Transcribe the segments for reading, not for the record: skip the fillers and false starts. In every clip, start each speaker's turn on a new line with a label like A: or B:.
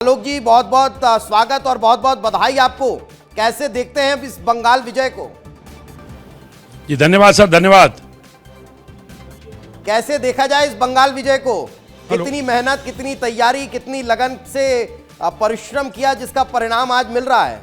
A: आलोक जी, बहुत बहुत स्वागत और बहुत बहुत बधाई आपको। कैसे देखते हैं इस बंगाल विजय को?
B: जी धन्यवाद सर, धन्यवाद।
A: कैसे देखा जाए इस बंगाल विजय को? कितनी मेहनत, कितनी तैयारी, कितनी लगन से परिश्रम किया जिसका परिणाम आज मिल रहा है?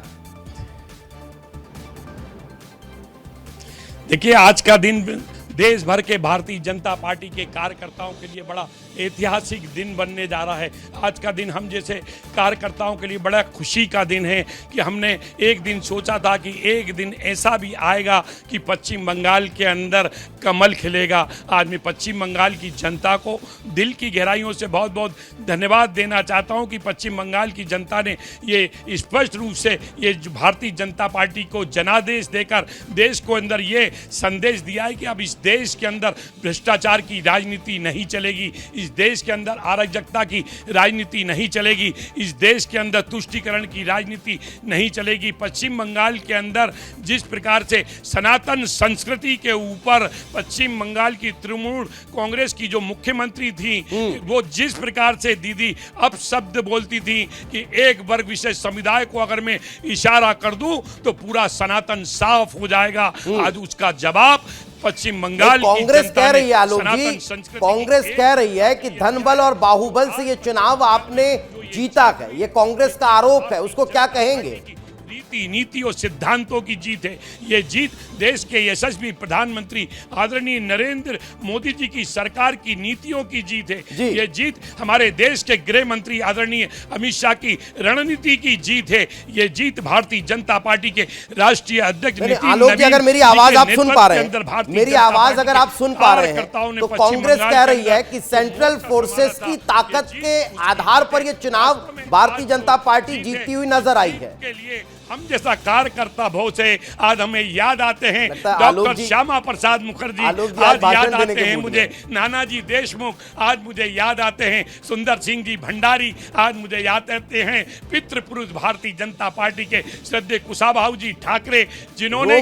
B: देखिए, आज का दिन देश भर के भारतीय जनता पार्टी के कार्यकर्ताओं के लिए बड़ा ऐतिहासिक दिन बनने जा रहा है। आज का दिन हम जैसे कार्यकर्ताओं के लिए बड़ा खुशी का दिन है कि हमने एक दिन सोचा था कि एक दिन ऐसा भी आएगा कि पश्चिम बंगाल के अंदर कमल खिलेगा। आज मैं पश्चिम बंगाल की जनता को दिल की गहराइयों से बहुत बहुत धन्यवाद देना चाहता हूं कि पश्चिम बंगाल की जनता ने ये स्पष्ट रूप से ये भारतीय जनता पार्टी को जनादेश देकर देश को अंदर ये संदेश दिया है कि अब इस देश के अंदर भ्रष्टाचार की राजनीति नहीं चलेगी, इस देश के अंदर अराजकता की राजनीति नहीं चलेगी, इस देश के अंदर तुष्टीकरण की राजनीति नहीं चलेगी। पश्चिम बंगाल के अंदर जिस प्रकार से सनातन संस्कृति के ऊपर पश्चिम बंगाल की तृणमूल कांग्रेस की जो मुख्यमंत्री थी वो जिस प्रकार से दीदी अब शब्द बोलती थी कि एक वर्ग विशेष समुदाय को अगर मैं इशारा कर दूं तो पूरा सनातन साफ हो जाएगा, आज उसका जवाब पश्चिम बंगाल
A: कांग्रेस कह रही है। आलोक जी, कांग्रेस कह रही है कि धन बल और बाहुबल से ये चुनाव आपने जीता है, ये कांग्रेस का आरोप है, उसको क्या कहेंगे?
B: नीति और सिद्धांतों की जीत है। ये जीत देश के यशस्वी प्रधानमंत्री आदरणीय नरेंद्र मोदी जी की सरकार की नीतियों की जीत है। ये जीत हमारे देश के गृह मंत्री आदरणीय अमित शाह की रणनीति की जीत है। ये जीत भारतीय जनता पार्टी के राष्ट्रीय अध्यक्ष
A: आलोक जी, अगर मेरी आवाज आप सुन पा रहे हैं, मेरी आवाज अगर आप सुन पा रहे हैं, तो कांग्रेस कह रही है कि सेंट्रल फोर्सेस की ताकत के आधार पर यह चुनाव भारतीय जनता पार्टी जीतती हुई नजर आई है।
B: हम जैसा कार्यकर्ता बहुत से आज हमें याद आते हैं डॉक्टर श्यामा प्रसाद मुखर्जी, आज याद आते हैं मुझे नानाजी देशमुख, आज मुझे याद आते हैं सुंदर सिंह जी भंडारी, आज मुझे याद आते हैं पितृ पुरुष भारतीय जनता पार्टी के श्रद्धेय कुशाभाऊ जी ठाकरे, जिन्होंने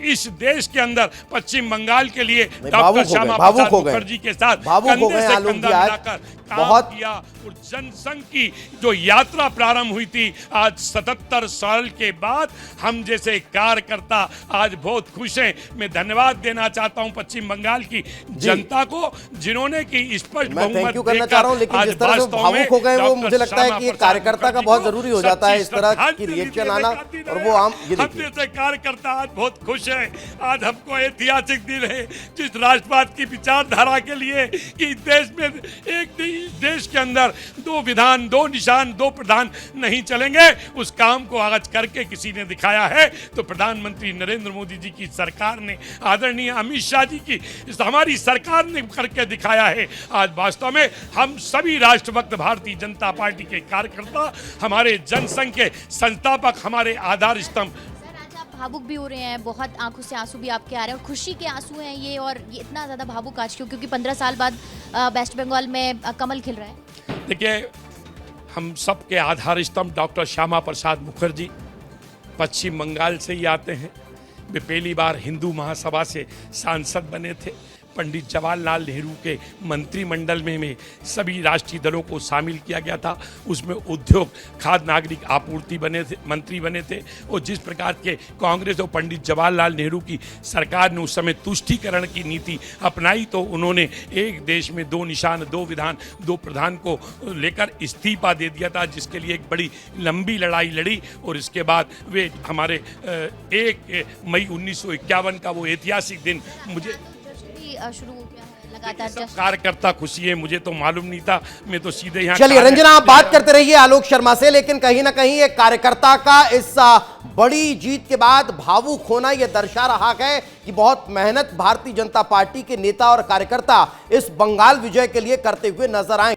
B: इस देश के अंदर पश्चिम बंगाल के लिए डॉक्टर श्यामा प्रसाद मुखर्जी के साथ कंधे से कंधा मिलाकर काम किया। और जनसंघ की जो यात्रा प्रारंभ हुई थी, आज 77 साल के बाद हम जैसे कार्यकर्ता आज बहुत खुश हैं। मैं धन्यवाद देना चाहता हूं पश्चिम बंगाल की जनता को, जिन्होंने की स्पष्ट बहुमत
A: करना चाह रहा हूं, लेकिन जिस तरह से भावुक हो गए वो मुझे लगता है कि एक कार्यकर्ता का बहुत जरूरी हो जाता है इस तरह की रिएक्शन आना, और वो हम
B: जैसे कार्यकर्ता आज बहुत खुश है। आज हमको ऐतिहासिक दिन है जिस राष्ट्रवाद की विचारधारा के लिए कि देश में एक देश के अंदर दो विधान, दो निशान, दो प्रधान नहीं चलेंगे, उस काम को आज करके किसी ने दिखाया है तो प्रधानमंत्री नरेंद्र मोदी जी की सरकार ने, आदरणीय अमित शाह जी की हमारी सरकार ने करके दिखाया है। आज वास्तव में हम सभी राष्ट्रभक्त भारतीय जनता पार्टी के कार्यकर्ता, हमारे जनसंघ के संस्थापक, हमारे आधार स्तंभ।
C: भावुक भी हो रहे हैं, बहुत आंखों से आंसू भी आपके आ रहे हैं, और खुशी के आंसू हैं ये, और ये इतना ज़्यादा भावुक आज क्यों? क्योंकि 15 साल बाद वेस्ट बंगाल में कमल खिल रहा है।
B: देखिए, हम सबके आधार स्तंभ डॉक्टर श्यामा प्रसाद मुखर्जी पश्चिम बंगाल से ही आते हैं। वे पहली बार हिंदू महासभा से सांसद बने थे। पंडित जवाहरलाल नेहरू के मंत्रिमंडल में सभी राष्ट्रीय दलों को शामिल किया गया था। उसमें उद्योग, खाद्य नागरिक आपूर्ति मंत्री बने थे। और जिस प्रकार के कांग्रेस और पंडित जवाहरलाल नेहरू की सरकार ने उस समय तुष्टीकरण की नीति अपनाई तो उन्होंने एक देश में दो निशान, दो विधान, दो प्रधान को लेकर इस्तीफा दे दिया था, जिसके लिए एक बड़ी लंबी लड़ाई लड़ी। और इसके बाद वे हमारे 1 मई 1951 का वो ऐतिहासिक दिन मुझे
C: शुरू हो गया है लगातार।
B: कार्यकर्ता खुशी है, मुझे तो मालूम नहीं था, मैं तो सीधे यहाँ।
A: चलिए रंजना, आप बात करते रहिए आलोक शर्मा से, लेकिन कहीं ना कहीं एक कार्यकर्ता का इस बड़ी जीत के बाद भावुक होना यह दर्शा रहा है कि बहुत मेहनत भारतीय जनता पार्टी के नेता और कार्यकर्ता इस बंगाल विजय के लिए करते हुए नजर आए।